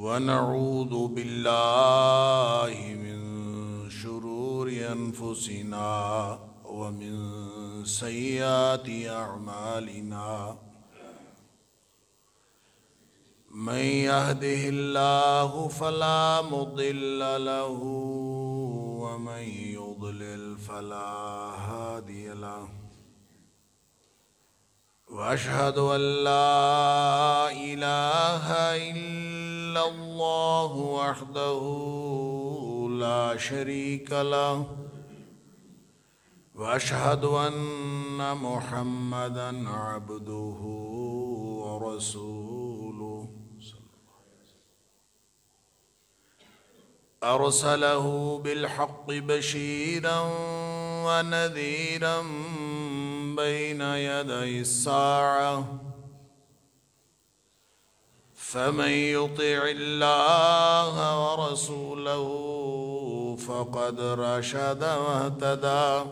ونعوذ بالله من شرور أنفسنا ومن سيئات أعمالنا من يهده الله فلا مضل له ومن يضلل فلا هادي له وأشهد أن لا إله إلا الله وحده لا شريك له وأشهد أن محمدًا عبده ورسوله أرسله بالحق بشيرًا ونذيرًا بين يدي الساعة فمن يطع الله ورسوله فقد رشد واهتدى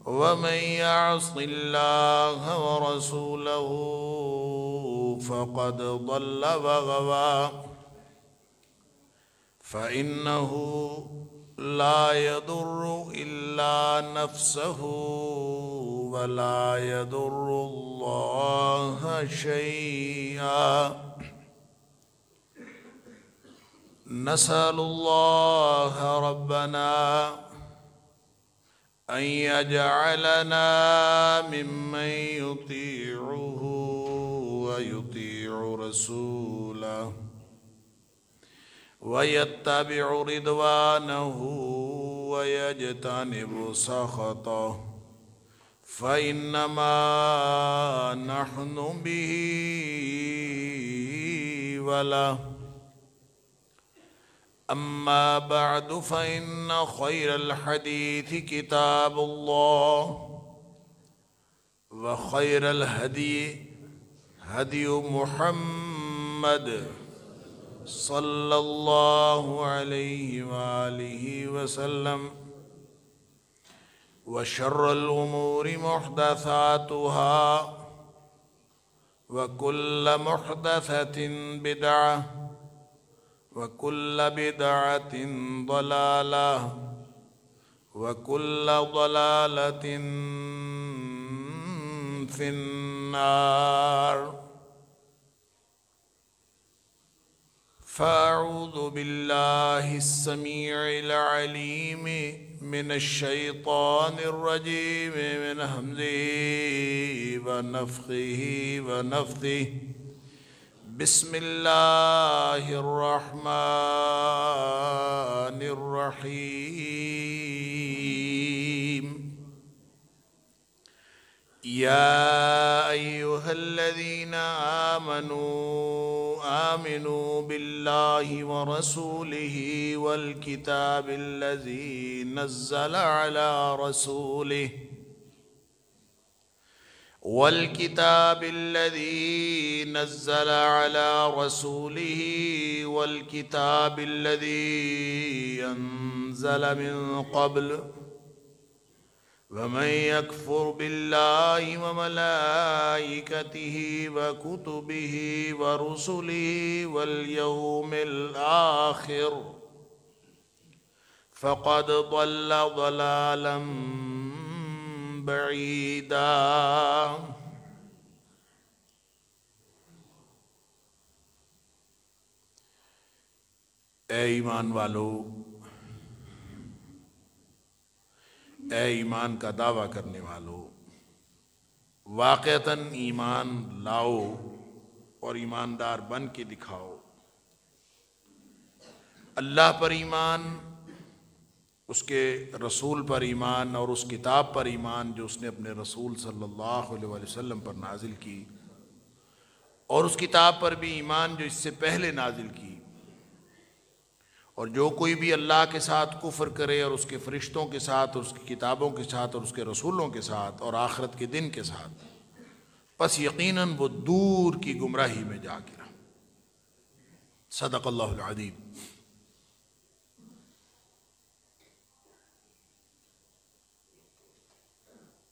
ومن يعص الله ورسوله فقد ضل وغوى فإنه لا يضر إلا نفسه ولا يضر الله شيئا نسأل الله ربنا أن يجعلنا ممن يطيعه ويطيع رسوله ويتبع رضوانه ويجتنب سخطه فإنما نحن به وله أما بعد فإن خير الحديث كتاب الله وخير الهدي هدي محمد صلى الله عليه وآله وسلم وشر الأمور محدثاتها وكل محدثة بدعة وكل بدعة ضلالة وكل ضلالة في النار فأعوذ بالله السميع العليم من الشيطان الرجيم من همزه ونفخه ونفثه بسم الله الرحمن الرحيم يا أيها الذين آمنوا بالله ورسوله والكتاب الذي نزل على رسوله والكتاب الذي نزل أنزل من قبل ومن يكفر بالله وملائكته وكتبه ورسله واليوم الآخر فقد ضل ضلالا بعيدا اے ایمان والو، اے ایمان کا دعویٰ کرنے والو، واقعتاً ایمان لاؤ اور ایماندار بن کے دکھاؤ۔ اللہ پر ایمان، اس کے رسول پر ایمان اور اس کتاب پر ایمان جو اس نے اپنے رسول صلی اللہ علیہ وسلم پر نازل کی، اور اس کتاب پر بھی ایمان جو اس سے پہلے نازل کی، اور جو کوئی بھی اللہ کے ساتھ کفر کرے اور اس کے فرشتوں کے ساتھ اور اس کی کتابوں کے ساتھ اور اس کے رسولوں کے ساتھ اور آخرت کے دن کے ساتھ، پس یقیناً وہ دور کی گمراہی میں جا گرا۔ صدق اللہ العظیم۔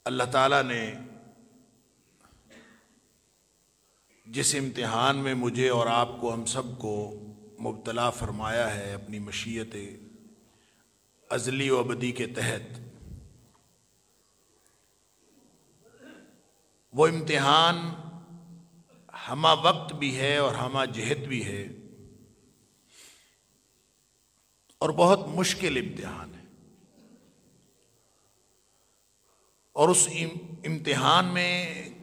اللہ تعالیٰ نے جس امتحان میں مجھے اور آپ کو، ہم سب کو مبتلا فرمایا ہے اپنی مشیت ازلی و ابدی کے تحت، وہ امتحان ہمہ وقت بھی ہے اور ہمہ جہت بھی ہے، اور بہت مشکل امتحان ہے۔ اور اس امتحان میں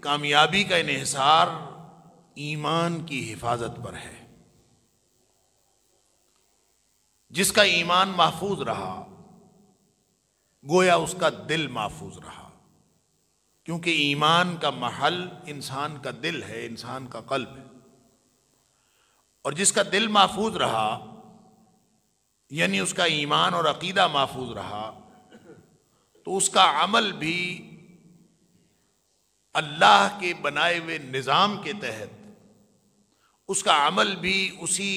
کامیابی کا انحصار ایمان کی حفاظت پر ہے۔ جس کا ایمان محفوظ رہا گویا اس کا دل محفوظ رہا، کیونکہ ایمان کا محل انسان کا دل ہے، انسان کا قلب ہے۔ اور جس کا دل محفوظ رہا، یعنی اس کا ایمان اور عقیدہ محفوظ رہا، تو اس کا عمل بھی اللہ کے بنائے ہوئے نظام کے تحت، اس کا عمل بھی اسی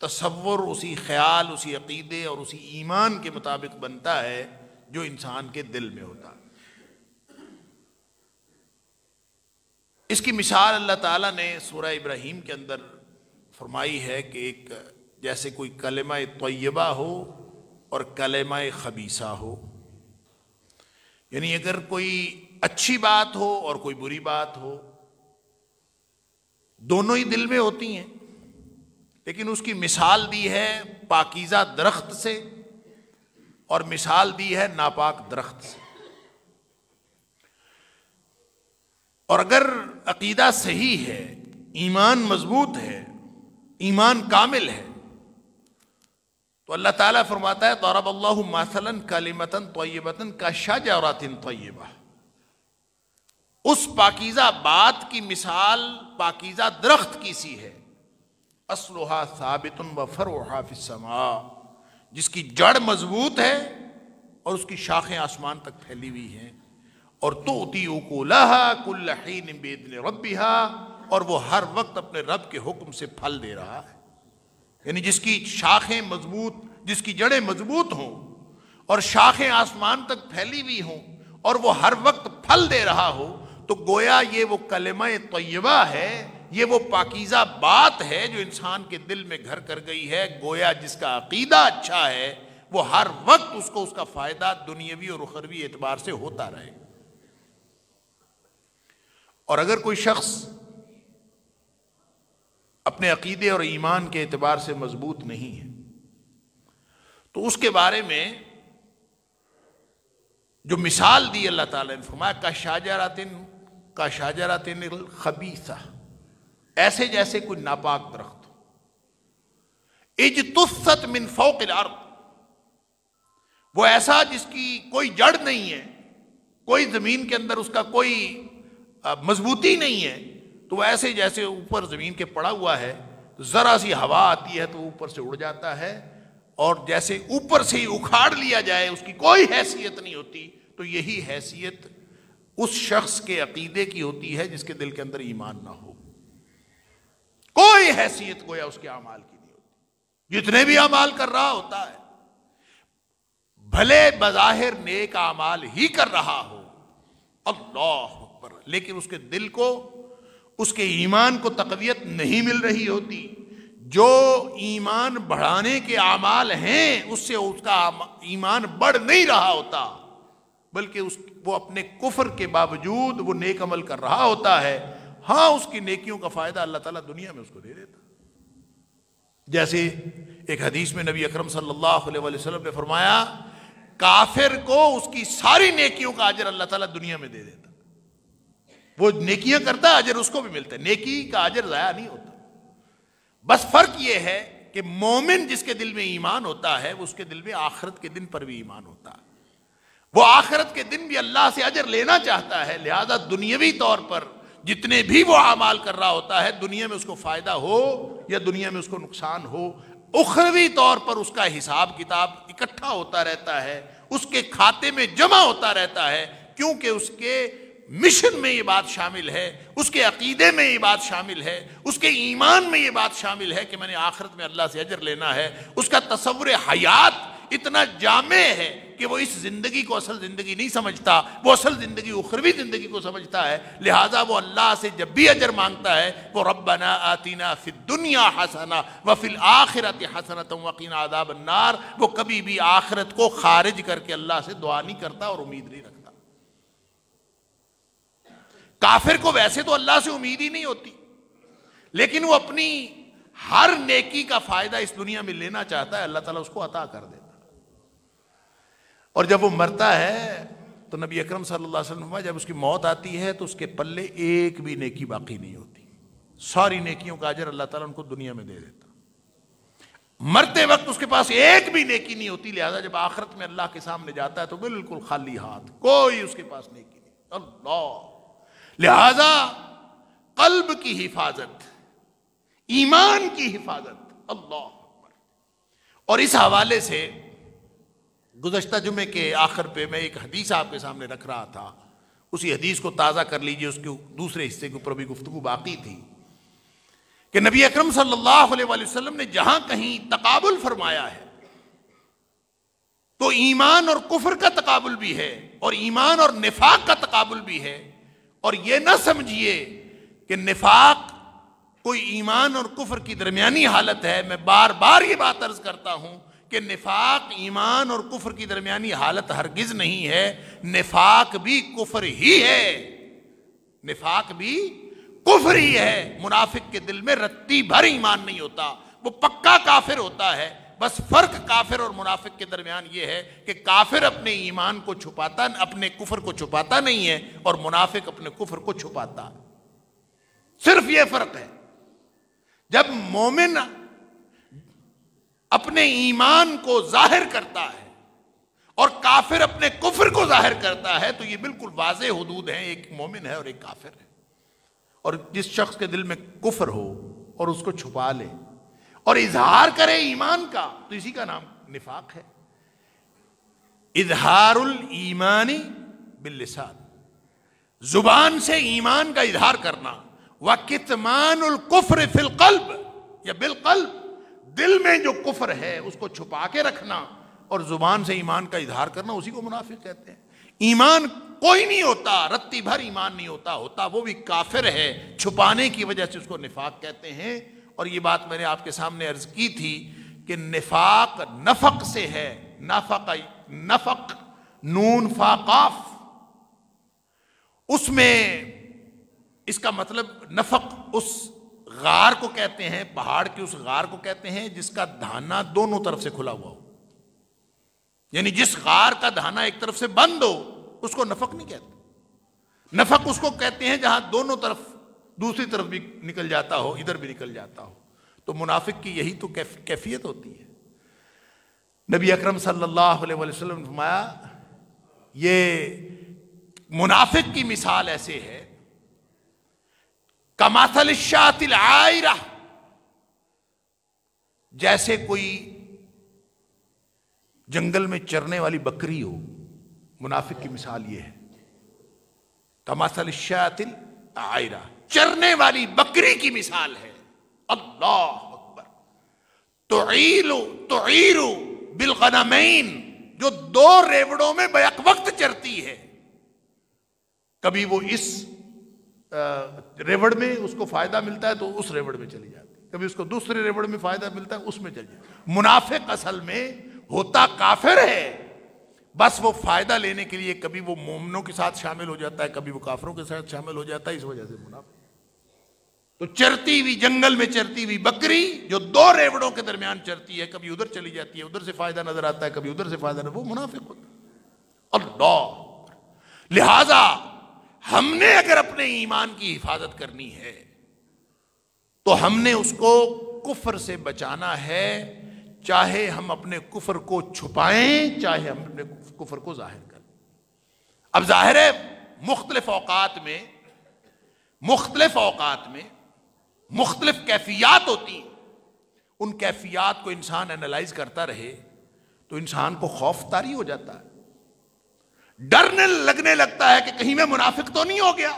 تصور، اسی خیال، اسی عقیدے اور اسی ایمان کے مطابق بنتا ہے جو انسان کے دل میں ہوتا ہے۔ اس کی مثال اللہ تعالیٰ نے سورہ ابراہیم کے اندر فرمائی ہے کہ ایک جیسے کوئی کلمہ طیبہ ہو اور کلمہ خبیثہ ہو، یعنی اگر کوئی اچھی بات ہو اور کوئی بری بات ہو، دونوں ہی دل میں ہوتی ہیں، لیکن اس کی مثال دی ہے پاکیزہ درخت سے اور مثال دی ہے ناپاک درخت سے۔ اور اگر عقیدہ صحیح ہے، ایمان مضبوط ہے، ایمان کامل ہے، تو اللہ تعالیٰ فرماتا ہے ضرب اللہ مثلا کلمۃ طیبۃ کشجرۃ طیبہ، اس پاکیزہ بات کی مثال پاکیزہ درخت کی سی ہے، اصلھا ثابت وفرعھا فی السماء، جس کی جڑ مضبوط ہے اور اس کی شاخیں آسمان تک پھیلی ہوئی ہیں، اور تؤتی اکلھا کل حین باذن ربھا، اور وہ ہر وقت اپنے رب کے حکم سے پھل دے رہا ہے۔ یعنی جس کی شاخیں مضبوط، جس کی جڑیں مضبوط ہوں اور شاخیں آسمان تک پھیلی ہوئی ہوں اور وہ ہر وقت پھل دے رہا ہو، تو گویا یہ وہ کلمہ طیبہ ہے، یہ وہ پاکیزہ بات ہے جو انسان کے دل میں گھر کر گئی ہے۔ گویا جس کا عقیدہ اچھا ہے وہ ہر وقت اس کو اس کا فائدہ دنیاوی اور اخروی اعتبار سے ہوتا رہے۔ اور اگر کوئی شخص اپنے عقیدے اور ایمان کے اعتبار سے مضبوط نہیں ہے، تو اس کے بارے میں جو مثال دی اللہ تعالیٰ نے فرمایا کشجرۃ الخبیثہ، ایسے جیسے کوئی ناپاک درخت ہو، اجتثت من فوق الارض، وہ ایسا جس کی کوئی جڑ نہیں ہے، کوئی زمین کے اندر اس کا کوئی مضبوطی نہیں ہے، تو وہ ایسے جیسے اوپر زمین کے پڑا ہوا ہے، ذرا سی ہوا آتی ہے تو اوپر سے اڑ جاتا ہے، اور جیسے اوپر سے ہی اکھاڑ لیا جائے، اس کی کوئی حیثیت نہیں ہوتی۔ تو یہی حیثیت اس شخص کے عقیدے کی ہوتی ہے جس کے دل کے اندر ایمان نہ ہو، کوئی حیثیت گویا اس کے اعمال کی نہیں ہوتی، جتنے بھی اعمال کر رہا ہوتا ہے، بھلے بظاہر نیک اعمال ہی کر رہا ہو، اللہ اکبر، لیکن اس کے دل کو، اس کے ایمان کو تقویت نہیں مل رہی ہوتی۔ جو ایمان بڑھانے کے اعمال ہیں اس سے اس کا ایمان بڑھ نہیں رہا ہوتا، بلکہ وہ اپنے کفر کے باوجود وہ نیک عمل کر رہا ہوتا ہے۔ ہاں، اس کی نیکیوں کا فائدہ اللہ تعالیٰ دنیا میں اس کو دے دیتا، جیسے ایک حدیث میں نبی اکرم صلی اللہ علیہ وسلم نے فرمایا کافر کو اس کی ساری نیکیوں کا اجر اللہ تعالیٰ دنیا میں دے دیتا، وہ نیکیاں کرتا ہے اجر اس کو بھی ملتا ہے، نیکی کا اجر ضائع نہیں ہوتا۔ بس فرق یہ ہے کہ مومن جس کے دل میں ایمان ہوتا ہے وہ اس کے دل میں آخرت کے دن پر بھی ایمان ہوتا ہے، وہ آخرت کے دن بھی اللہ سے اجر لینا چاہتا ہے، لہذا دنیاوی طور پر جتنے بھی وہ اعمال کر رہا ہوتا ہے، دنیا میں اس کو فائدہ ہو یا دنیا میں اس کو نقصان ہو، اخروی طور پر اس کا حساب کتاب اکٹھا ہوتا رہتا ہے، اس کے کھاتے میں جمع ہوتا رہتا ہے، کیونکہ اس کے مشن میں یہ بات شامل ہے، اس کے عقیدے میں یہ بات شامل ہے، اس کے ایمان میں یہ بات شامل ہے کہ میں نے آخرت میں اللہ سے اجر لینا ہے۔ اس کا تصور حیات اتنا جامع ہے، کہ وہ اس زندگی کو اصل زندگی نہیں سمجھتا، وہ اصل زندگی اخروی زندگی کو سمجھتا ہے، لہٰذا وہ اللہ سے جب بھی اجر مانگتا ہے وہ ربنا آتنا فی الدنیا حسنہ وفی الآخرۃ حسنۃ وقنا عذاب النار، وہ کبھی بھی آخرت کو خارج کر کے اللہ سے دعا نہیں کرتا اور امید نہیں رکھتا۔ کافر کو ویسے تو اللہ سے امید ہی نہیں ہوتی، لیکن وہ اپنی ہر نیکی کا فائدہ اس دنیا میں لینا چاہتا ہے، اللہ تعالیٰ اس کو عطا کر دیتا۔ اور جب وہ مرتا ہے تو نبی اکرم صلی اللہ علیہ وسلم جب اس کی موت آتی ہے تو اس کے پلے ایک بھی نیکی باقی نہیں ہوتی، ساری نیکیوں کا اجر اللہ تعالیٰ ان کو دنیا میں دے دیتا۔ مرتے وقت اس کے پاس ایک بھی نیکی نہیں ہوتی، لہذا جب آخرت میں اللہ کے سامنے جاتا ہے تو بالکل خالی ہاتھ، کوئی اس کے پاس نیکی نہیں۔ اللہ، لہذا قلب کی حفاظت، ایمان کی حفاظت، اللہ اکبر۔ اور اس حوالے سے گزشتہ جمعے کے آخر پہ میں ایک حدیث آپ کے سامنے رکھ رہا تھا، اسی حدیث کو تازہ کر لیجئے، اس کے دوسرے حصے کے اوپر بھی گفتگو باقی تھی کہ نبی اکرم صلی اللہ علیہ وآلہ وسلم نے جہاں کہیں تقابل فرمایا ہے تو ایمان اور کفر کا تقابل بھی ہے اور ایمان اور نفاق کا تقابل بھی ہے۔ اور یہ نہ سمجھیے کہ نفاق کوئی ایمان اور کفر کی درمیانی حالت ہے، میں بار بار یہ بات عرض کرتا ہوں کہ نفاق ایمان اور کفر کی درمیانی حالت ہرگز نہیں ہے، نفاق بھی کفر ہی ہے، نفاق بھی کفر ہی ہے۔ منافق کے دل میں رتی بھر ایمان نہیں ہوتا، وہ پکا کافر ہوتا ہے، بس فرق کافر اور منافق کے درمیان یہ ہے کہ کافر اپنے ایمان کو چھپاتا، اپنے کفر کو چھپاتا نہیں ہے، اور منافق اپنے کفر کو چھپاتا، صرف یہ فرق ہے۔ جب مومن اپنے ایمان کو ظاہر کرتا ہے اور کافر اپنے کفر کو ظاہر کرتا ہے تو یہ بالکل واضح حدود ہیں، ایک مومن ہے اور ایک کافر ہے۔ اور جس شخص کے دل میں کفر ہو اور اس کو چھپا لے اور اظہار کرے ایمان کا تو اسی کا نام نفاق ہے۔ اظہار الایمان باللسان، زبان سے ایمان کا اظہار کرنا، وَكِتْمَانُ الْكُفْرِ فِي الْقَلْبِ، یا بالقلب، دل میں جو کفر ہے اس کو چھپا کے رکھنا اور زبان سے ایمان کا اظہار کرنا، اسی کو منافق کہتے ہیں۔ ایمان کوئی نہیں ہوتا، رتی بھر ایمان نہیں ہوتا وہ بھی کافر ہے، چھپانے کی وجہ سے اس کو نفاق کہتے ہیں۔ اور یہ بات میں نے آپ کے سامنے عرض کی تھی کہ نفاق نفق سے ہے، نفق نون فا قاف، اس میں اس کا مطلب نفق اس غار کو کہتے ہیں، پہاڑ کے اس غار کو کہتے ہیں جس کا دھانا دونوں طرف سے کھلا ہوا ہو، یعنی جس غار کا دھانا ایک طرف سے بند ہو اس کو نفق نہیں کہتے۔ نفق اس کو کہتے ہیں جہاں دونوں طرف، دوسری طرف بھی نکل جاتا ہو، ادھر بھی نکل جاتا ہو۔ تو منافق کی یہی تو کیفیت ہوتی ہے۔ نبی اکرم صلی اللہ علیہ وسلم نے فرمایا یہ منافق کی مثال ایسے ہے کمثل الشاۃ العائرہ، جیسے کوئی جنگل میں چرنے والی بکری ہو، منافق کی مثال یہ ہے کمثل الشاۃ العائرہ، چرنے والی بکری کی مثال ہے۔ اللہ اکبر۔ تعیر بالغنمین، جو دو ریوڑوں میں بیک وقت چرتی ہے، کبھی وہ اس ریوڑ میں اس کو فائدہ ملتا ہے تو اس ریوڑ میں چلی جاتی ہے، کبھی اس کو دوسرے ریوڑ میں فائدہ ملتا ہے اس میں چلی جاتی ہے۔ منافق اصل میں ہوتا کافر ہے، بس وہ فائدہ لینے کے لیے کبھی وہ مومنوں کے ساتھ شامل ہو جاتا ہے، کبھی وہ کافروں کے ساتھ شامل ہو جاتا ہے، اس وجہ سے منافق۔ تو چرتی ہوئی، جنگل میں چرتی ہوئی بکری جو دو ریوڑوں کے درمیان چرتی ہے، کبھی ادھر چلی جاتی ہے، ادھر سے فائدہ نظر آتا ہے، کبھی ادھر سے فائدہ نظر، وہ منافق ہوتا ہے۔ اللہ، لہذا ہم نے اگر اپنے ایمان کی حفاظت کرنی ہے تو ہم نے اس کو کفر سے بچانا ہے، چاہے ہم اپنے کفر کو چھپائیں، چاہے ہم اپنے کفر کو ظاہر کریں۔ اب ظاہر ہے مختلف اوقات میں مختلف کیفیات ہوتی ہیں، ان کیفیات کو انسان انالائز کرتا رہے تو انسان کو خوف طاری ہو جاتا ہے، ڈرنے لگنے لگتا ہے کہ کہیں میں منافق تو نہیں ہو گیا۔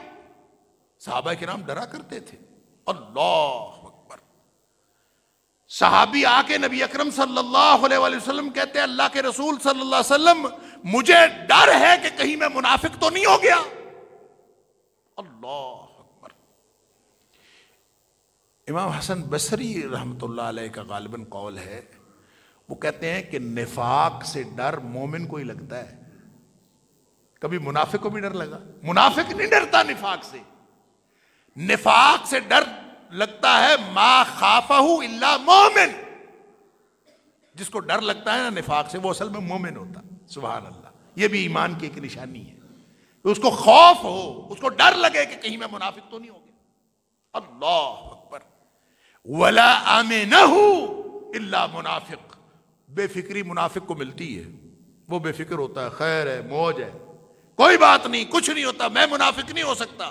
صحابہ کرام ڈرا کرتے تھے۔ اللہ اکبر۔ صحابی آ کے نبی اکرم صلی اللہ علیہ وسلم کہتے ہیں اللہ کے رسول صلی اللہ علیہ وسلم مجھے ڈر ہے کہ کہیں میں منافق تو نہیں ہو گیا۔ اللہ اکبر۔ امام حسن بصری رحمۃ اللہ علیہ کا غالباً قول ہے، وہ کہتے ہیں کہ نفاق سے ڈر مومن کو ہی لگتا ہے، کبھی منافق کو بھی ڈر لگا؟ منافق نہیں ڈرتا نفاق سے، نفاق سے ڈر لگتا ہے ما خافہ الا مومن، جس کو ڈر لگتا ہے نا نفاق سے وہ اصل میں مومن ہوتا۔ سبحان اللہ، یہ بھی ایمان کی ایک نشانی ہے، اس کو خوف ہو، اس کو ڈر لگے کہ کہیں میں منافق تو نہیں ہو گیا۔ اللہ اکبر۔ ولا آمنہ الا منافق، بے فکری منافق کو ملتی ہے، وہ بے فکر ہوتا ہے، خیر ہے، موج ہے، کوئی بات نہیں، کچھ نہیں ہوتا، میں منافق نہیں ہو سکتا۔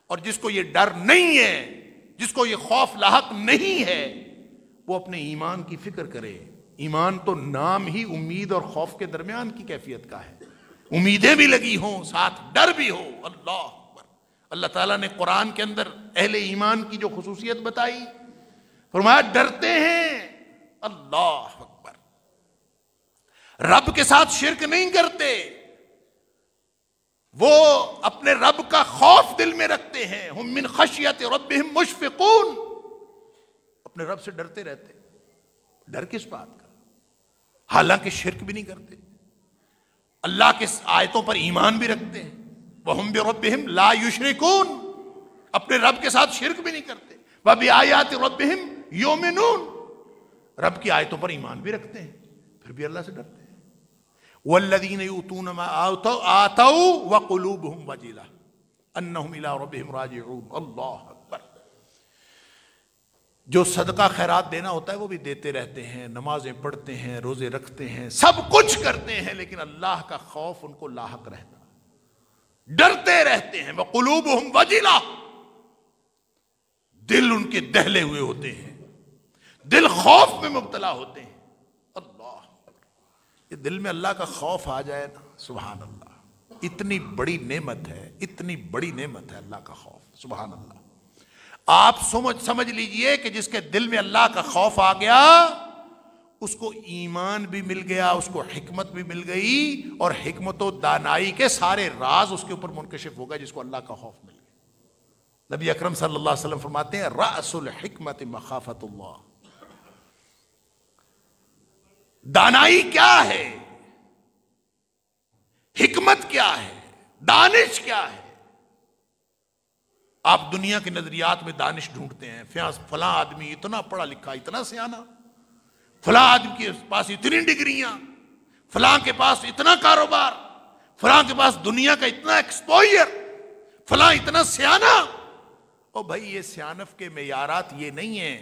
اور جس کو یہ ڈر نہیں ہے، جس کو یہ خوف لاحق نہیں ہے، وہ اپنے ایمان کی فکر کرے۔ ایمان تو نام ہی امید اور خوف کے درمیان کی کیفیت کا ہے، امیدیں بھی لگی ہوں ساتھ ڈر بھی ہو۔ اللہ اکبر۔ اللہ تعالیٰ نے قرآن کے اندر اہل ایمان کی جو خصوصیت بتائی، فرمایا ڈرتے ہیں۔ اللہ اکبر۔ رب کے ساتھ شرک نہیں کرتے، وہ اپنے رب کا خوف دل میں رکھتے ہیں۔ ہم من خشیت ربہم مشفقون، اپنے رب سے ڈرتے رہتے۔ ڈر کس بات کا؟ حالانکہ شرک بھی نہیں کرتے، اللہ کے آیتوں پر ایمان بھی رکھتے ہیں۔ وَهُمْ بِرَبِّهِمْ لَا يُشْرِكُونَ، اپنے رب کے ساتھ شرک بھی نہیں کرتے۔ وَبِآيَاتِ رَبِّهِمْ يُؤْمِنُونَ، رب کی آیتوں پر ایمان بھی رکھتے ہیں، پھر بھی اللہ سے ڈرتے ہیں۔ وَالَّذِينَ يُؤْتُونَ مَا آتَوْا وَقُلُوبُهُمْ وَجِلَةٌ أَنَّهُمْ إِلَىٰ رَبِّهِمْ رَاجِعُونَ۔ اللہ اکبر۔ جو صدقہ خیرات دینا ہوتا ہے وہ بھی دیتے رہتے ہیں، نمازیں پڑھتے ہیں، روزے رکھتے ہیں، سب کچھ کرتے ہیں، لیکن اللہ کا خوف ان کو لاحق رہتا، ڈرتے رہتے ہیں۔ وَقُلُوبُهُمْ وَجِلَةٌ، دل ان کے دہلے ہوئے ہوتے ہیں، دل خوف میں مبتلا ہوتے ہیں۔ اللہ، یہ دل میں اللہ کا خوف آ جائے نا، سبحان اللہ، اتنی بڑی نعمت ہے، اتنی بڑی نعمت ہے اللہ کا خوف۔ سبحان اللہ۔ آپ سمجھ لیجئے کہ جس کے دل میں اللہ کا خوف آ گیا، اس کو ایمان بھی مل گیا، اس کو حکمت بھی مل گئی، اور حکمت و دانائی کے سارے راز اس کے اوپر منکشف ہو گئے، جس کو اللہ کا خوف مل گیا۔ نبی اکرم صلی اللہ علیہ وسلم فرماتے ہیں رأس الحکمت مخافت اللہ۔ دانائی کیا ہے، حکمت کیا ہے، دانش کیا ہے؟ آپ دنیا کے نظریات میں دانش ڈھونڈتے ہیں، فلاں آدمی اتنا پڑھا لکھا، اتنا سیانا، فلاں آدمی کے پاس اتنی ڈگریاں، فلاں کے پاس اتنا کاروبار، فلاں کے پاس دنیا کا اتنا ایکسپوئر، فلاں اتنا سیانا۔ او بھائی، یہ سیانف کے معیارات یہ نہیں ہیں۔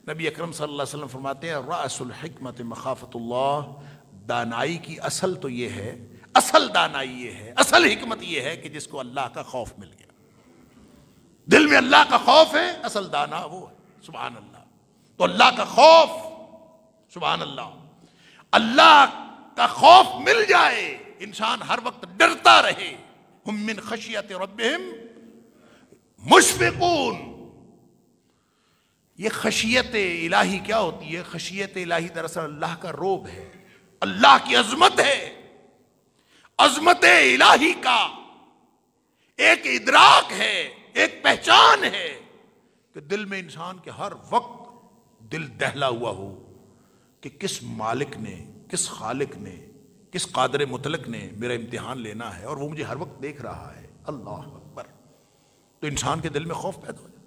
نبی اکرم صلی اللہ علیہ وسلم فرماتے ہیں رأس الحکمت مخافت اللہ، دانائی کی اصل تو یہ ہے، اصل دانائی یہ ہے، اصل حکمت یہ ہے کہ جس کو اللہ کا خوف مل گیا، دل میں اللہ کا خوف ہے، اصل دانا وہ ہے۔ سبحان اللہ۔ تو اللہ کا خوف، سبحان اللہ، اللہ کا خوف مل جائے، انسان ہر وقت ڈرتا رہے۔ ہم من خشیت ربہم مشفقون۔ یہ خشیت الہی کیا ہوتی ہے؟ خشیت الہی دراصل اللہ کا رعب ہے، اللہ کی عظمت ہے۔ عظمت الہی کا ایک ادراک ہے، ایک پہچان ہے کہ دل میں انسان کے ہر وقت دل دہلا ہوا ہو کہ کس مالک نے، کس خالق نے، کس قادر مطلق نے میرا امتحان لینا ہے، اور وہ مجھے ہر وقت دیکھ رہا ہے۔ اللہ اکبر۔ تو انسان کے دل میں خوف پیدا ہو جاتا ہے۔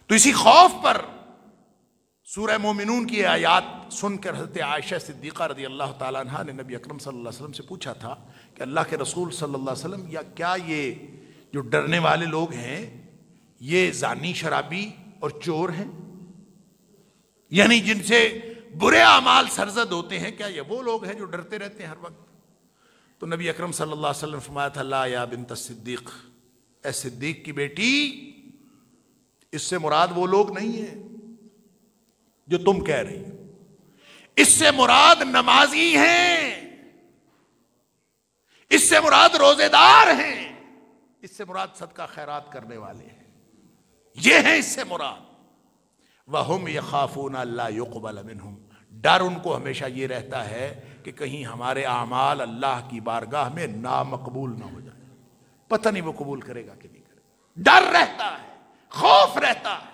تو اسی خوف پر سورہ مومنون کی آیات سن کر حضرت عائشہ صدیقہ رضی اللہ تعالیٰ عنہ نے نبی اکرم صلی اللہ علیہ وسلم سے پوچھا تھا کہ اللہ کے رسول صلی اللہ علیہ وسلم، یا کیا یہ جو ڈرنے والے لوگ ہیں یہ زانی، شرابی اور چور ہیں، یعنی جن سے برے اعمال سرزد ہوتے ہیں، کیا یہ وہ لوگ ہیں جو ڈرتے رہتے ہیں ہر وقت؟ تو نبی اکرم صلی اللہ علیہ وسلم فرمایا تھا لا یا بنت الصدیق، اے صدیق کی بیٹی، اس سے مراد وہ لوگ نہیں ہیں جو تم کہہ رہی، اس سے مراد نمازی ہیں، اس سے مراد روزے دار ہیں، اس سے مراد صدقہ خیرات کرنے والے ہیں، یہ ہیں اس سے مراد۔ وَهُمْ يَخَافُونَ أَلَّا يُقْبَلَ مِنْهُمْ، ڈر ان کو ہمیشہ یہ رہتا ہے کہ کہیں ہمارے اعمال اللہ کی بارگاہ میں نامقبول نہ ہو جائے. پتہ نہیں وہ قبول کرے گا کہ نہیں کرے گا. ڈر رہتا ہے، خوف رہتا ہے.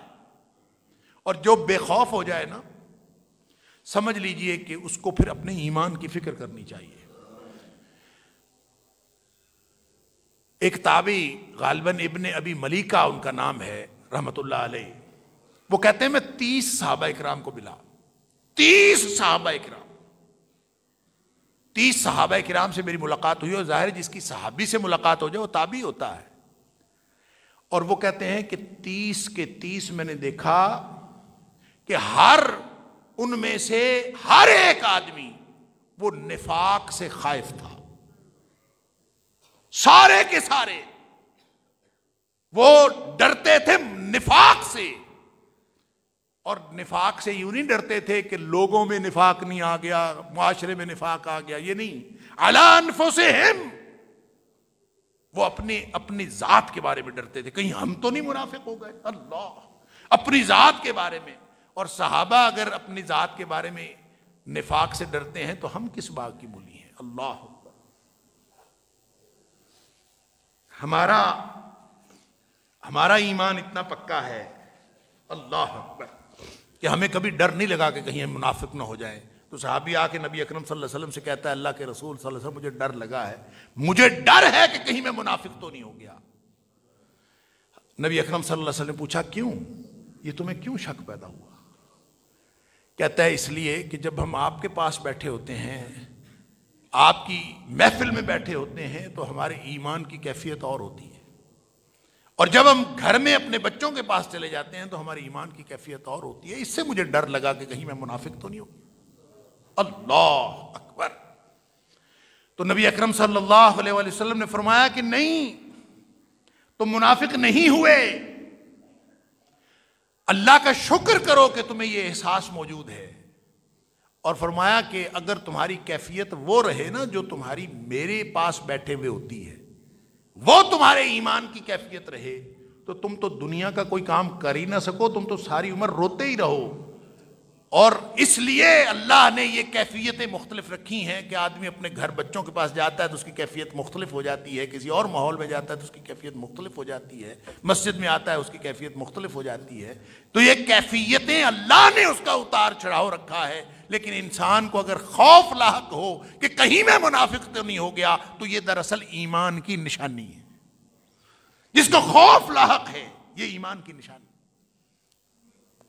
اور جو بے خوف ہو جائے نا، سمجھ لیجئے کہ اس کو پھر اپنے ایمان کی فکر کرنی چاہیے. ایک تابعی غالباً ابن ابی ملیکہ ان کا نام ہے رحمت اللہ علیہ، وہ کہتے ہیں میں 30 صحابہ اکرام کو ملا. 30 صحابہ اکرام، 30 صحابہ اکرام سے میری ملاقات ہوئی. اور ظاہر ہے جس کی صحابی سے ملاقات ہو جائے وہ تابعی ہوتا ہے. اور وہ کہتے ہیں کہ 30 کے 30 میں نے دیکھا کہ ہر ان میں سے ہر ایک آدمی وہ نفاق سے خائف تھا. سارے کے سارے وہ ڈرتے تھے نفاق سے. اور نفاق سے یوں نہیں ڈرتے تھے کہ لوگوں میں نفاق نہیں آ گیا، معاشرے میں نفاق آ گیا، یہ نہیں. علی انفسہم، وہ اپنی ذات کے بارے میں ڈرتے تھے، کہیں ہم تو نہیں منافق ہو گئے. اللہ، اپنی ذات کے بارے میں. اور صحابہ اگر اپنی ذات کے بارے میں نفاق سے ڈرتے ہیں تو ہم کس باغ کی مولی ہیں. اللہ اکبر. ہمارا ایمان اتنا پکا ہے، اللہ اکبر، کہ ہمیں کبھی ڈر نہیں لگا کہ کہیں ہم منافق نہ ہو جائیں. تو صحابی آ کے نبی اکرم صلی اللہ علیہ وسلم سے کہتا ہے، اللہ کے رسول صلی اللہ علیہ وسلم مجھے ڈر لگا ہے، مجھے ڈر ہے کہ کہیں میں منافق تو نہیں ہو گیا. نبی اکرم صلی اللہ علیہ وسلم نے پوچھا کیوں، یہ تمہیں کیوں شک پیدا ہوا؟ کہتا ہے اس لیے کہ جب ہم آپ کے پاس بیٹھے ہوتے ہیں، آپ کی محفل میں بیٹھے ہوتے ہیں، تو ہمارے ایمان کی کیفیت اور ہوتی ہے. اور جب ہم گھر میں اپنے بچوں کے پاس چلے جاتے ہیں تو ہماری ایمان کی کیفیت اور ہوتی ہے. اس سے مجھے ڈر لگا کہ کہیں میں منافق تو نہیں ہوں. اللہ اکبر. تو نبی اکرم صلی اللہ علیہ وآلہ وسلم نے فرمایا کہ نہیں، تم منافق نہیں ہوئے. اللہ کا شکر کرو کہ تمہیں یہ احساس موجود ہے. اور فرمایا کہ اگر تمہاری کیفیت وہ رہے نا جو تمہاری میرے پاس بیٹھے ہوئے ہوتی ہے، وہ تمہارے ایمان کی کیفیت رہے، تو تم تو دنیا کا کوئی کام کر ہی نہ سکو، تم تو ساری عمر روتے ہی رہو. اور اس لیے اللہ نے یہ کیفیتیں مختلف رکھی ہیں کہ آدمی اپنے گھر بچوں کے پاس جاتا ہے تو اس کی کیفیت مختلف ہو جاتی ہے، کسی اور ماحول میں جاتا ہے تو اس کی کیفیت مختلف ہو جاتی ہے، مسجد میں آتا ہے اس کی کیفیت مختلف ہو جاتی ہے. تو یہ کیفیتیں اللہ نے اس کا اتار چڑھاؤ رکھا ہے. لیکن انسان کو اگر خوف لاحق ہو کہ کہیں میں منافق تو نہیں ہو گیا، تو یہ دراصل ایمان کی نشانی ہے. جس کو خوف لاحق ہے یہ ایمان کی نشانی.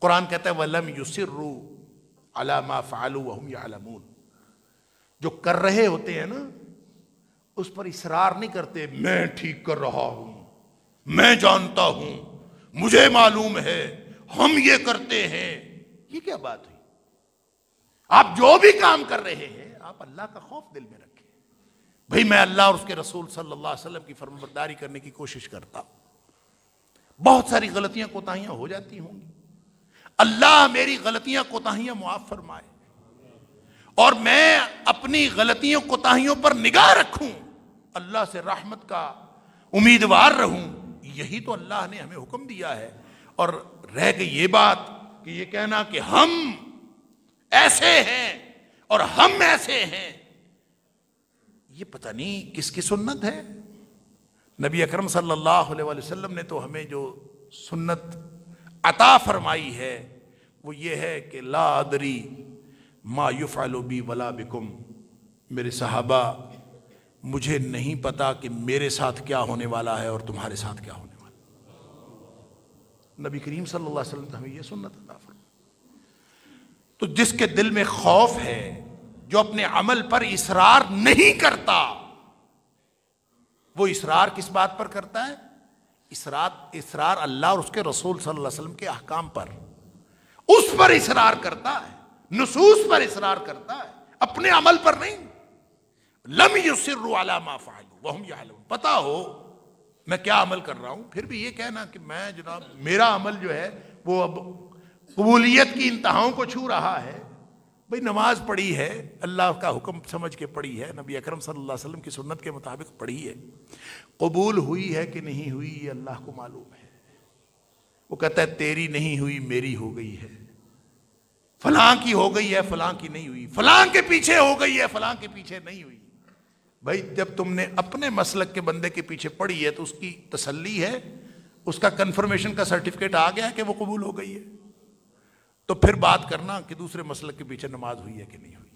قرآن کہتا ہے وَلَمْ يُصِرُّوا عَلَى مَا فَعَلُوا وَهُمْ يَعْلَمُونَ. جو کر رہے ہوتے ہیں نا اس پر اصرار نہیں کرتے، میں ٹھیک کر رہا ہوں، میں جانتا ہوں، مجھے معلوم ہے، ہم یہ کرتے ہیں. یہ کیا بات ہوئی؟ آپ جو بھی کام کر رہے ہیں آپ اللہ کا خوف دل میں رکھیں. بھئی میں اللہ اور اس کے رسول صلی اللہ علیہ وسلم کی فرمانبرداری کرنے کی کوشش کرتا ہوں. بہت ساری غلطیاں کوتاہیاں ہو جاتی ہوں گی، اللہ میری غلطیاں کوتاہیاں معاف فرمائے، اور میں اپنی غلطیوں کوتاہیوں پر نگاہ رکھوں، اللہ سے رحمت کا امیدوار رہوں. یہی تو اللہ نے ہمیں حکم دیا ہے. اور رہ گئی یہ بات کہ یہ کہنا کہ ہم ایسے ہیں اور ہم ایسے ہیں، یہ پتہ نہیں کس کی سنت ہے. نبی اکرم صلی اللہ علیہ وآلہ وسلم نے تو ہمیں جو سنت عطا فرمائی ہے وہ یہ ہے کہ لا ادری ما یفعل بی ولا بکم. میرے صحابہ، مجھے نہیں پتا کہ میرے ساتھ کیا ہونے والا ہے اور تمہارے ساتھ کیا ہونے والا ہے. نبی کریم صلی اللہ علیہ وسلم نے ہمیں یہ سنت عطا فرمائی. تو جس کے دل میں خوف ہے، جو اپنے عمل پر اصرار نہیں کرتا، وہ اصرار کس بات پر کرتا ہے؟ اصرار اللہ اور اس کے رسول صلی اللہ علیہ وسلم کے احکام پر، اس پر اصرار کرتا ہے، نصوص پر اصرار کرتا ہے، اپنے عمل پر نہیں. لم یصروا علی ما فعلوا وہم یعلمون. پتا ہو میں کیا عمل کر رہا ہوں، پھر بھی یہ کہنا کہ میں جناب میرا عمل جو ہے وہ اب قبولیت کی انتہاؤں کو چھو رہا ہے. بھئی نماز پڑھی ہے، اللہ کا حکم سمجھ کے پڑھی ہے، نبی اکرم صلی اللہ علیہ وسلم کی سنت کے مطابق پڑھی ہے، قبول ہوئی ہے کہ نہیں ہوئی یہ اللہ کو معلوم ہے. وہ کہتا ہے تیری نہیں ہوئی میری ہو گئی ہے. فلاں کی ہو گئی ہے فلاں کی نہیں ہوئی، فلاں کے پیچھے ہو گئی ہے فلاں کے پیچھے نہیں ہوئی۔ بھائی جب تم نے اپنے مسلک کے بندے کے پیچھے پڑھی ہے تو اس کی تسلی ہے، اس کا کنفرمیشن کا سرٹیفکیٹ آ گیا ہے کہ وہ قبول ہو گئی ہے، تو پھر بات کرنا کہ دوسرے مسلک کے پیچھے نماز ہوئی ہے کہ نہیں ہوئی۔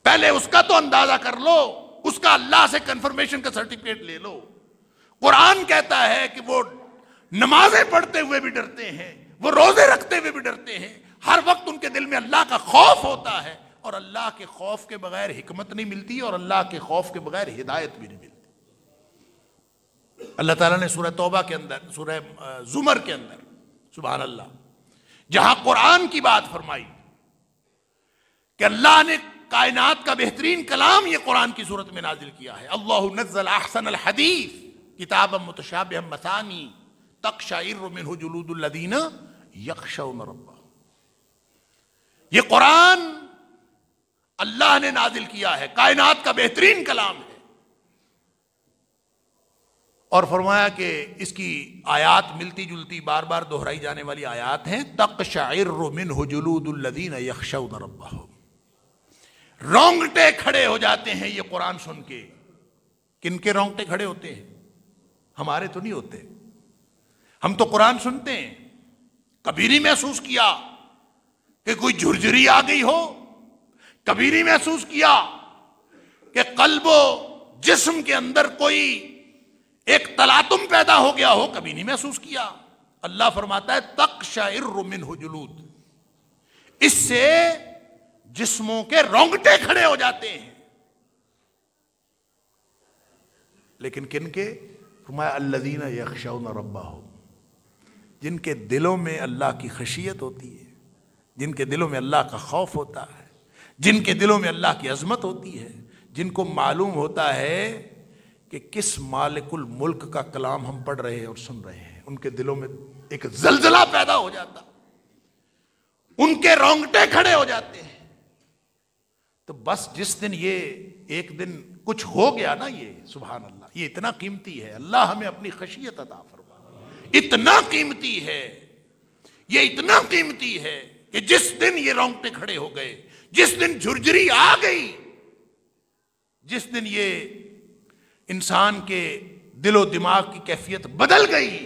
پہلے اس کا تو اندازہ کر لو، اس کا اللہ سے کنفرمیشن کا سرٹیفکیٹ لے لو۔ قرآن کہتا ہے کہ وہ نمازیں پڑھتے ہوئے بھی ڈرتے ہیں، وہ روزے رکھتے ہوئے بھی ڈرتے ہیں، ہر وقت ان کے دل میں اللہ کا خوف ہوتا ہے، اور اللہ کے خوف کے بغیر حکمت نہیں ملتی، اور اللہ کے خوف کے بغیر ہدایت بھی نہیں ملتی۔ اللہ تعالیٰ نے سورہ توبہ کے اندر، سورہ زمر کے اندر، سبحان اللہ، جہاں قرآن کی بات فرمائی کہ اللہ نے کائنات کا بہترین کلام یہ قرآن کی صورت میں نازل کیا ہے، اللہ نزل احسن الحدیث کتابا متشابہا مثانی تقشعر منہ جلود الذین یخشون ربہم۔ یہ قرآن اللہ نے نازل کیا ہے، کائنات کا بہترین کلام ہے، اور فرمایا کہ اس کی آیات ملتی جلتی بار بار دہرائی جانے والی آیات ہیں، تقشعر منہ جلود الذین یخشون ربہم۔ رونگٹے کھڑے ہو جاتے ہیں یہ قرآن سن کے۔ کن کے رونگٹے کھڑے ہوتے ہیں؟ ہمارے تو نہیں ہوتے، ہم تو قرآن سنتے ہیں، کبھی نہیں محسوس کیا کہ کوئی جھرجھری آ گئی ہو، کبھی نہیں محسوس کیا کہ قلب و جسم کے اندر کوئی ایک تلاطم پیدا ہو گیا ہو، کبھی نہیں محسوس کیا۔ اللہ فرماتا ہے تقشعر منہ جلود، اس سے جسموں کے رونگٹے کھڑے ہو جاتے ہیں۔ لیکن کن کے؟ فرمایا الذین یخشون ربہم، جن کے دلوں میں اللہ کی خشیت ہوتی ہے، جن کے دلوں میں اللہ کا خوف ہوتا ہے، جن کے دلوں میں اللہ کی عظمت ہوتی ہے، جن کو معلوم ہوتا ہے کہ کس مالک الملک کا کلام ہم پڑھ رہے ہیں اور سن رہے ہیں، ان کے دلوں میں ایک زلزلہ پیدا ہو جاتا، ان کے رونگٹے کھڑے ہو جاتے ہیں۔ تو بس جس دن یہ ایک دن کچھ ہو گیا نا، یہ سبحان اللہ، یہ اتنا قیمتی ہے، اللہ ہمیں اپنی خشیت عطا فرمائے، اتنا قیمتی ہے، یہ اتنا قیمتی ہے کہ جس دن یہ رونگٹے کھڑے ہو گئے، جس دن جھرجھری آ گئی، جس دن یہ انسان کے دل و دماغ کی کیفیت بدل گئی،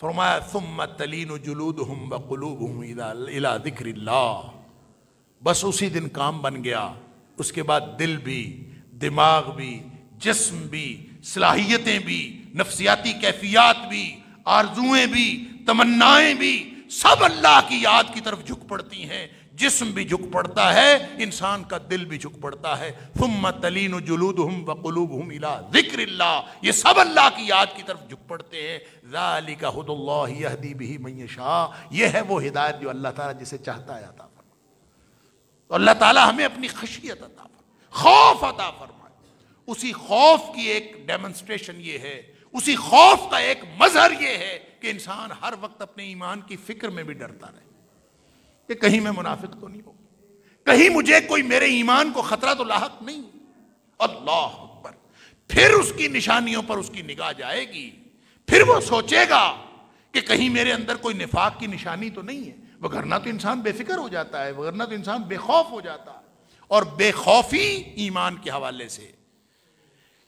فرمایا ثم تلین جلودہم وقلوبہم الی ذکر اللہ، بس اسی دن کام بن گیا۔ اس کے بعد دل بھی، دماغ بھی، جسم بھی، صلاحیتیں بھی، نفسیاتی کیفیات بھی، آرزویں بھی، تمنائیں بھی، سب اللہ کی یاد کی طرف جھک پڑتی ہیں۔ جسم بھی جھک پڑتا ہے، انسان کا دل بھی جھک پڑتا ہے۔ ثم تلین جلودہم وقلوبہم الی ذکر اللہ، یہ سب اللہ کی یاد کی طرف جھک پڑتے ہیں۔ ذالک ھدی اللہ یہدی بہ من یشاء، یہ ہے وہ ہدایت جو اللہ تعالیٰ جسے چاہتا ہے عطا فرمائے۔ تو اللہ تعالیٰ ہمیں اپنی خشیت عطا فرمائے، خوف عطا فرمائے۔ اسی خوف کی ایک ڈیمنسٹریشن یہ ہے، اسی خوف کا ایک مظہر یہ ہے کہ انسان ہر وقت اپنے ایمان کی فکر میں بھی ڈرتا رہے کہ کہیں میں منافق تو نہیں ہوں، کہیں مجھے کوئی میرے ایمان کو خطرہ تو لاحق نہیں۔ اللہ اکبر، پھر اس کی نشانیوں پر اس کی نگاہ جائے گی، پھر وہ سوچے گا کہ کہیں میرے اندر کوئی نفاق کی نشانی تو نہیں ہے، وگرنہ تو انسان بے فکر ہو جاتا ہے، وگرنہ تو انسان بے خوف ہو جاتا ہے۔ اور بے خوفی ایمان کے حوالے سے،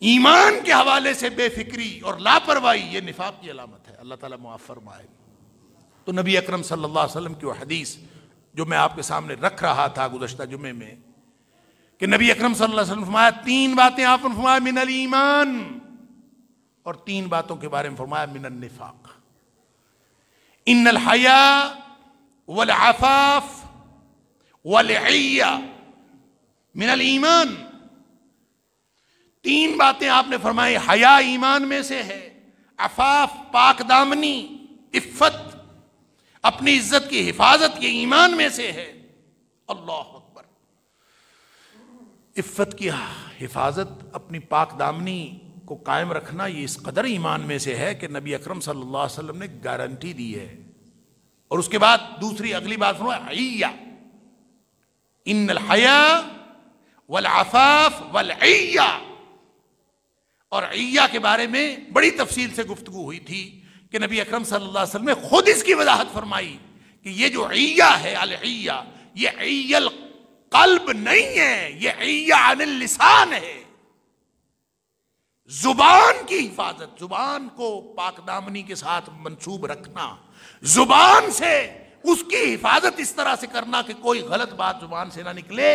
ایمان کے حوالے سے بے فکری اور لاپرواہی یہ نفاق کی علامت ہے۔ اللہ تعالیٰ معاف فرمائے۔ تو نبی اکرم صلی اللہ علیہ وسلم کی وہ حدیث جو میں آپ کے سامنے رکھ رہا تھا گزشتہ جمعے میں، کہ نبی اکرم صلی اللہ علیہ وسلم فرمایا تین باتیں آپ نے فرمایا من الایمان، اور تین باتوں کے بارے میں فرمایا من النفاق۔ ان الحیاء والعفاف والعیہ من الایمان، تین باتیں آپ نے فرمائی۔ حیا ایمان میں سے ہے، عفاف پاک دامنی، عفت اپنی عزت کی حفاظت یہ ایمان میں سے ہے۔ اللہ اکبر، عفت کی حفاظت، اپنی پاک دامنی کو قائم رکھنا یہ اس قدر ایمان میں سے ہے کہ نبی اکرم صلی اللہ علیہ وسلم نے گارنٹی دی ہے۔ اور اس کے بعد دوسری اگلی بات فرمایا عیہ، ان الحیاء والعفاف والعیہ، اور عیہ کے بارے میں بڑی تفصیل سے گفتگو ہوئی تھی کہ نبی اکرم صلی اللہ علیہ وسلم نے خود اس کی وضاحت فرمائی کہ یہ جو عیہ ہے العیہ، یہ عیہ القلب نہیں ہے، یہ عیہ عن اللسان ہے، زبان کی حفاظت، زبان کو پاک دامنی کے ساتھ منسوب رکھنا، زبان سے اس کی حفاظت اس طرح سے کرنا کہ کوئی غلط بات زبان سے نہ نکلے،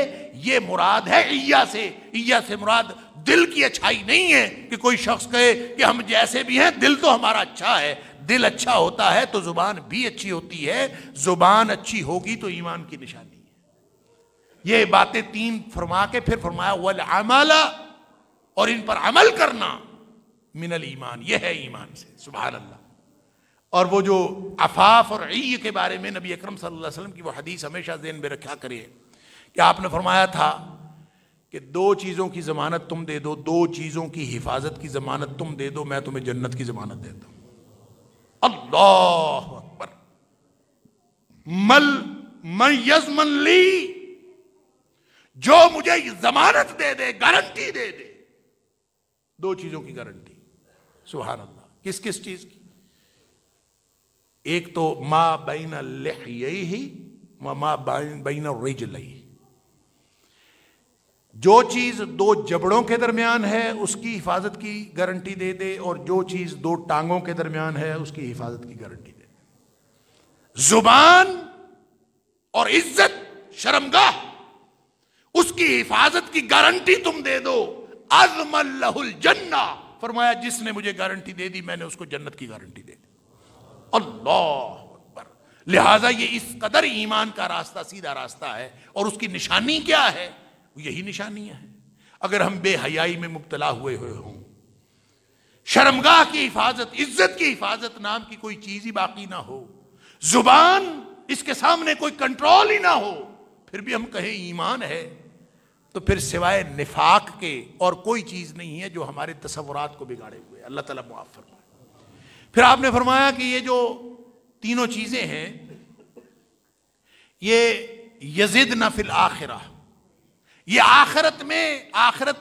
یہ مراد ہے عیہ سے۔ عیہ سے مراد دل کی اچھائی نہیں ہے کہ کوئی شخص کہے کہ ہم جیسے بھی ہیں دل تو ہمارا اچھا ہے۔ دل اچھا ہوتا ہے تو زبان بھی اچھی ہوتی ہے، زبان اچھی ہوگی تو ایمان کی نشانی ہے۔ یہ باتیں تین فرما کے پھر فرمایا والعمل، اور ان پر عمل کرنا، من الایمان، یہ ہے ایمان سے۔ سبحان اللہ۔ اور وہ جو عفاف اور عی کے بارے میں نبی اکرم صلی اللہ علیہ وسلم کی وہ حدیث ہمیشہ ذہن میں رکھا کرے کہ آپ نے فرمایا تھا کہ دو چیزوں کی ضمانت تم دے دو، دو چیزوں کی حفاظت کی ضمانت تم دے دو، میں تمہیں جنت کی ضمانت دیتا ہوں۔ اللہ اکبر۔ من یضمن لی، جو مجھے ضمانت دے دے، گارنٹی دے دے، دو چیزوں کی گارنٹی۔ سبحان اللہ۔ کس کس چیز کی؟ ایک تو ما بین لحییہ وما بین الرجلیہ، جو چیز دو جبڑوں کے درمیان ہے اس کی حفاظت کی گارنٹی دے دے، اور جو چیز دو ٹانگوں کے درمیان ہے اس کی حفاظت کی گارنٹی دے دے۔ زبان اور عزت، شرمگاہ، اس کی حفاظت کی گارنٹی تم دے دو۔ اضمن لہ الجنہ، فرمایا جس نے مجھے گارنٹی دے دی میں نے اس کو جنت کی گارنٹی دے دی۔ اللہ اکبر۔ لہٰذا یہ اس قدر ایمان کا راستہ سیدھا راستہ ہے، اور اس کی نشانی کیا ہے؟ یہی نشانی ہے۔ اگر ہم بے حیائی میں مبتلا ہوئے ہوں، شرمگاہ کی حفاظت، عزت کی حفاظت نام کی کوئی چیز ہی باقی نہ ہو، زبان اس کے سامنے کوئی کنٹرول ہی نہ ہو، پھر بھی ہم کہیں ایمان ہے، تو پھر سوائے نفاق کے اور کوئی چیز نہیں ہے جو ہمارے تصورات کو بگاڑے ہوئے۔ اللہ تعالیٰ معاف فرمائے۔ پھر آپ نے فرمایا کہ یہ جو تینوں چیزیں ہیں یہ یزدن فی الآخرہ، یہ آخرت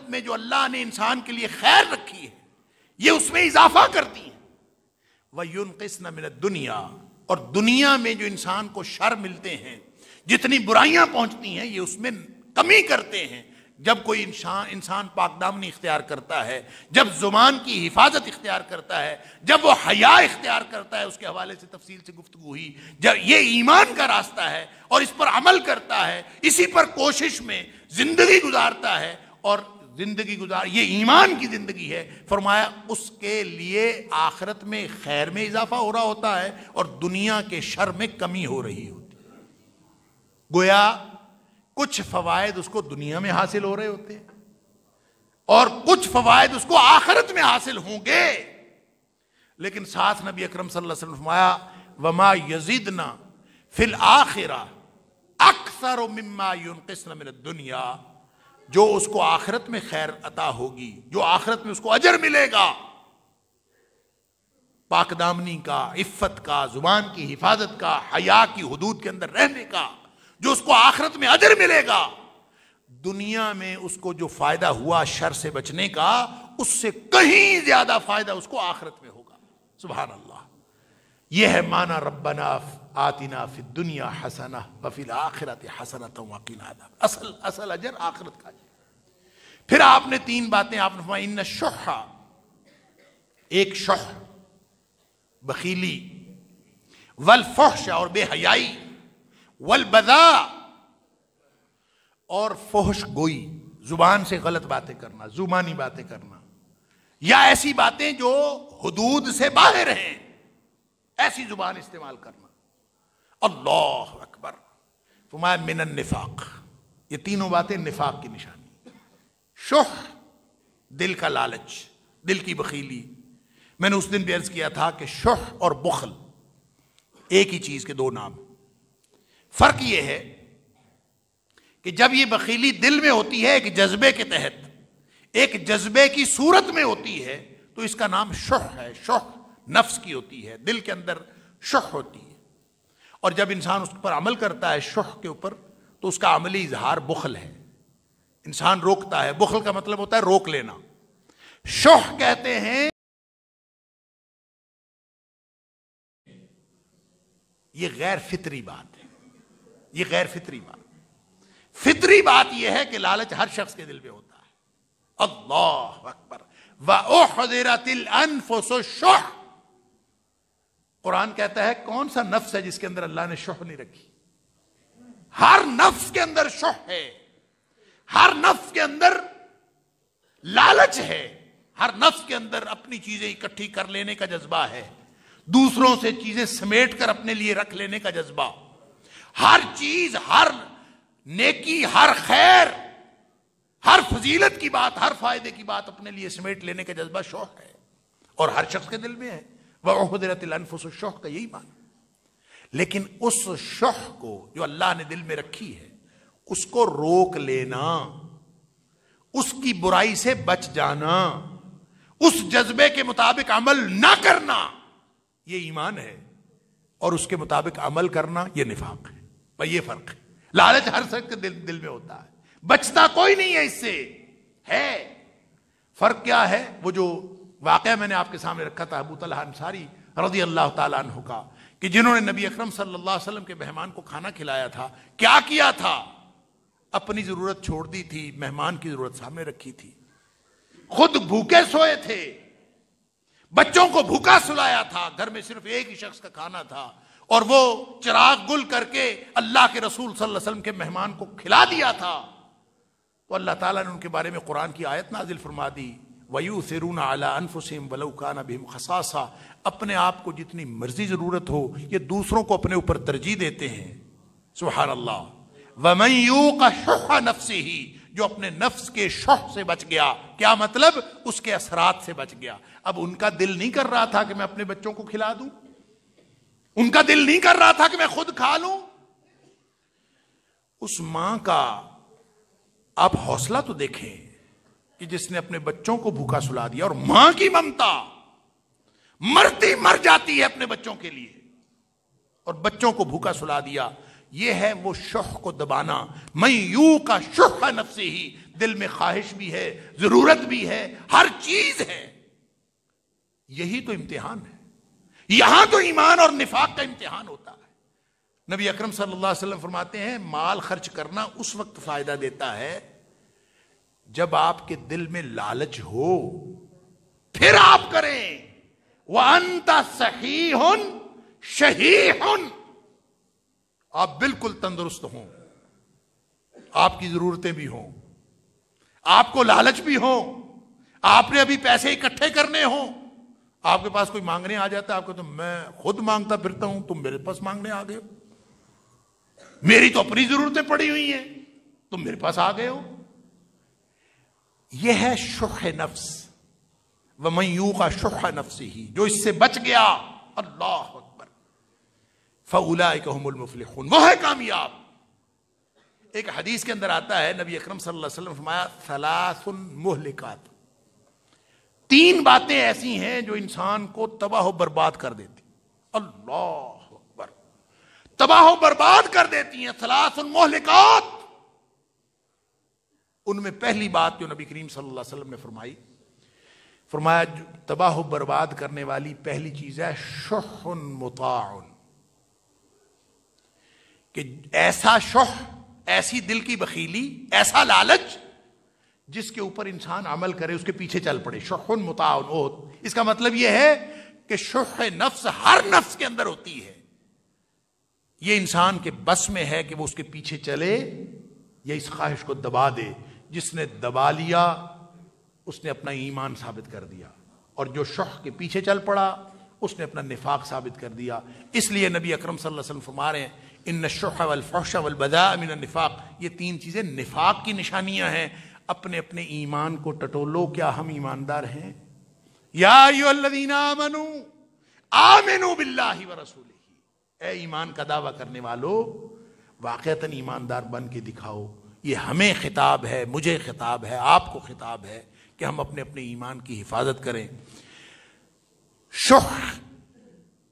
میں جو اللہ نے انسان کے لیے خیر رکھی ہے یہ اس میں اضافہ کرتی ہیں۔ وَيُنْقِصْنَ مِنَ الدُّنْيَا، اور دنیا میں جو انسان کو شر ملتے ہیں، جتنی برائیاں پہنچتی ہیں، یہ اس میں کمی کرتے ہیں۔ جب کوئی انسان پاک دامنی اختیار کرتا ہے، جب زبان کی حفاظت اختیار کرتا ہے، جب وہ حیا اختیار کرتا ہے، اس کے حوالے سے تفصیل سے گفتگو ہوئی، جب یہ ایمان کا راستہ ہے اور اس پر عمل کرتا ہے، اسی پر کوشش میں زندگی گزارتا ہے، اور یہ ایمان کی زندگی ہے، فرمایا اس کے لیے آخرت میں خیر میں اضافہ ہو رہا ہوتا ہے اور دنیا کے شر میں کمی ہو رہی ہوتی ہے۔ گویا کچھ فوائد اس کو دنیا میں حاصل ہو رہے ہوتے ہیں اور کچھ فوائد اس کو آخرت میں حاصل ہوں گے، لیکن ساتھ نبی اکرم صلی اللہ علیہ وسلم فرمایا وما یزدنا فی الآخرہ اکثر مما ینقصن من الدنیا، جو اس کو آخرت میں خیر عطا ہوگی، جو آخرت میں اس کو اجر ملے گا پاک دامنی کا، عفت کا، زبان کی حفاظت کا، حیا کی حدود کے اندر رہنے کا، جو اس کو آخرت میں اجر ملے گا، دنیا میں اس کو جو فائدہ ہوا شر سے بچنے کا، اس سے کہیں زیادہ فائدہ اس کو آخرت میں ہوگا۔ سبحان اللہ۔ یہ ہے معنی ربنا آتنا فی الدنیا حسنہ وفی الآخرۃ حسنۃ وقنا عذاب، اصل اجر آخرت کا۔ پھر آپ نے تین باتیں آپ نے فرمائی، ان الشح، ایک شح بخیلی، والفحش اور بے حیائی، والبذاء اور فحش گوئی، زبان سے غلط باتیں کرنا، زبانی باتیں کرنا، یا ایسی باتیں جو حدود سے باہر ہیں، ایسی زبان استعمال کرنا۔ اللہ اکبر۔ فرمایا من النفاق، یہ تینوں باتیں نفاق کی نشانی۔ شح، دل کا لالچ، دل کی بخیلی۔ میں نے اس دن بھی عرض کیا تھا کہ شح اور بخل ایک ہی چیز کے دو نام۔ فرق یہ ہے کہ جب یہ بخیلی دل میں ہوتی ہے ایک جذبے کے تحت، ایک جذبے کی صورت میں ہوتی ہے، تو اس کا نام شح ہے۔ شح نفس کی ہوتی ہے، دل کے اندر شح ہوتی ہے، اور جب انسان اس پر عمل کرتا ہے شح کے اوپر تو اس کا عملی اظہار بخل ہے، انسان روکتا ہے۔ بخل کا مطلب ہوتا ہے روک لینا۔ شح کہتے ہیں یہ غیر فطری بات ہے، یہ غیر فطری بات. فطری بات یہ ہے کہ لالچ ہر شخص کے دل میں ہوتا ہے. اللہ اکبر. وَأُحْضِرَتِ الْأَنفُسُ الشُّحَّ. قرآن کہتا ہے کون سا نفس ہے جس کے اندر اللہ نے شح نہیں رکھی؟ ہر نفس کے اندر شح ہے، ہر نفس کے اندر لالچ ہے، ہر نفس کے اندر اپنی چیزیں اکٹھی کر لینے کا جذبہ ہے، دوسروں سے چیزیں سمیٹ کر اپنے لیے رکھ لینے کا جذبہ. ہر چیز، ہر نیکی، ہر خیر، ہر فضیلت کی بات، ہر فائدے کی بات اپنے لیے سمیٹ لینے کا جذبہ شوق ہے، اور ہر شخص کے دل میں ہے. وَأُحْضِرَتِ الْأَنفُسُ الشُّحَّ کا یہی معنی. لیکن اس شح کو جو اللہ نے دل میں رکھی ہے اس کو روک لینا، اس کی برائی سے بچ جانا، اس جذبے کے مطابق عمل نہ کرنا، یہ ایمان ہے. اور اس کے مطابق عمل کرنا یہ نفاق ہے. بھائی یہ فرق ہے. لالچ ہر شخص کے دل میں ہوتا ہے، بچتا کوئی نہیں ہے اس سے. ہے فرق کیا ہے؟ وہ جو واقعہ میں نے آپ کے سامنے رکھا تھا ابو طلحہ انصاری رضی اللہ تعالیٰ عنہ کا، کہ جنہوں نے نبی اکرم صلی اللہ علیہ وسلم کے مہمان کو کھانا کھلایا تھا. کیا کیا تھا؟ اپنی ضرورت چھوڑ دی تھی، مہمان کی ضرورت سامنے رکھی تھی. خود بھوکے سوئے تھے، بچوں کو بھوکا سلایا تھا، گھر میں صرف ایک ہی شخص کا کھانا تھا، اور وہ چراغ گل کر کے اللہ کے رسول صلی اللہ علیہ وسلم کے مہمان کو کھلا دیا تھا. تو اللہ تعالیٰ نے ان کے بارے میں قرآن کی آیت نازل فرما دی، وَيُؤْثِرُونَ عَلَىٰ أَنفُسِهِمْ وَلَوْ كَانَ بِهِمْ خَصَاصَةٌ. اپنے آپ کو جتنی مرضی ضرورت ہو یہ دوسروں کو اپنے اوپر ترجیح دیتے ہیں. سبحان اللہ. وَمَن يُوقَ شُحَّ نَفْسِهِ. جو اپنے نفس کے شح سے بچ گیا. کیا مطلب؟ اس کے اثرات سے بچ گیا. اب ان کا دل نہیں کر رہا تھا کہ میں اپنے بچوں کو کھلا دوں، ان کا دل نہیں کر رہا تھا کہ میں خود کھا لوں. اس ماں کا آپ حوصلہ تو دیکھیں کہ جس نے اپنے بچوں کو بھوکا سلا دیا. اور ماں کی ممتا، مرتی مر جاتی ہے اپنے بچوں کے لیے، اور بچوں کو بھوکا سلا دیا. یہ ہے وہ شح کو دبانا. من یوق شح نفسہ. دل میں خواہش بھی ہے، ضرورت بھی ہے، ہر چیز ہے. یہی تو امتحان ہے. یہاں تو ایمان اور نفاق کا امتحان ہوتا ہے. نبی اکرم صلی اللہ علیہ وسلم فرماتے ہیں مال خرچ کرنا اس وقت فائدہ دیتا ہے جب آپ کے دل میں لالچ ہو، پھر آپ کریں. وَأَنْتَ صَحِيحٌ شَحِيحٌ. آپ بالکل تندرست ہوں، آپ کی ضرورتیں بھی ہوں، آپ کو لالچ بھی ہو، آپ نے ابھی پیسے اکٹھے کرنے ہوں، آپ کے پاس کوئی مانگنے آ جاتا ہے، آپ کو تو میں خود مانگتا پھرتا ہوں، تم میرے پاس مانگنے آ گئے ہو، میری تو اپنی ضرورتیں پڑی ہوئی ہیں، تم میرے پاس آ گئے ہو. یہ ہے شح نفس. وَمَن یوق شح نفسہ. جو اس سے بچ گیا، اللہ اکبر، فَأُولَٰئِکَ هُمُ الْمُفْلِحُونَ. وہ ہے کامیاب. ایک حدیث کے اندر آتا ہے نبی اکرم صلی اللہ علیہ وسلم فرمایا ثلاث مہلکات. 3 باتیں ایسی ہیں جو انسان کو تباہ و برباد کر دیتی. اللہ اکبر. تباہ و برباد کر دیتی ہیں. ثلاث مہلکات. ان میں پہلی بات جو نبی کریم صلی اللہ علیہ وسلم نے فرمایا تباہ و برباد کرنے والی پہلی چیز ہے شح مطاع. کہ ایسا شح، ایسی دل کی بخیلی، ایسا لالچ جس کے اوپر انسان عمل کرے، اس کے پیچھے چل پڑے. شح مطاع. اس کا مطلب یہ ہے کہ شح نفس ہر نفس کے اندر ہوتی ہے. یہ انسان کے بس میں ہے کہ وہ اس کے پیچھے چلے یا اس خواہش کو دبا دے. جس نے دبا لیا اس نے اپنا ایمان ثابت کر دیا، اور جو شح کے پیچھے چل پڑا اس نے اپنا نفاق ثابت کر دیا. اس لیے نبی اکرم صلی اللہ علیہ وسلم فرما رہے ہیں ان الشح والفحش والبذاء من النفاق. یہ 3 چیزیں نفاق کی نشانیاں ہیں. اپنے اپنے ایمان کو ٹٹولو. کیا ہم ایماندار ہیں؟ یا ایھا الذین آمنوا آمنوا باللہ ورسولہ. اے ایمان کا دعویٰ کرنے والو، واقعتاً ایماندار بن کے دکھاؤ. یہ ہمیں خطاب ہے، مجھے خطاب ہے، آپ کو خطاب ہے کہ ہم اپنے اپنے ایمان کی حفاظت کریں. شح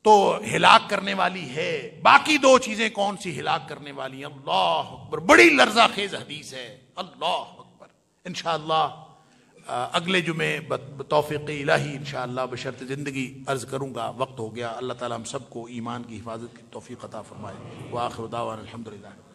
تو ہلاک کرنے والی ہے. باقی 2 چیزیں کون سی ہلاک کرنے والی ہیں؟ اللہ اکبر. بڑی لرزہ خیز حدیث ہے. اللہ اکبر. انشاءاللہ اگلے جمعے بتوفیق الہی انشاءاللہ بشرط زندگی عرض کروں گا. وقت ہو گیا. اللہ تعالی ہم سب کو ایمان کی حفاظت کی توفیق عطا فرمائے. وآخر دعوانا الحمدللہ.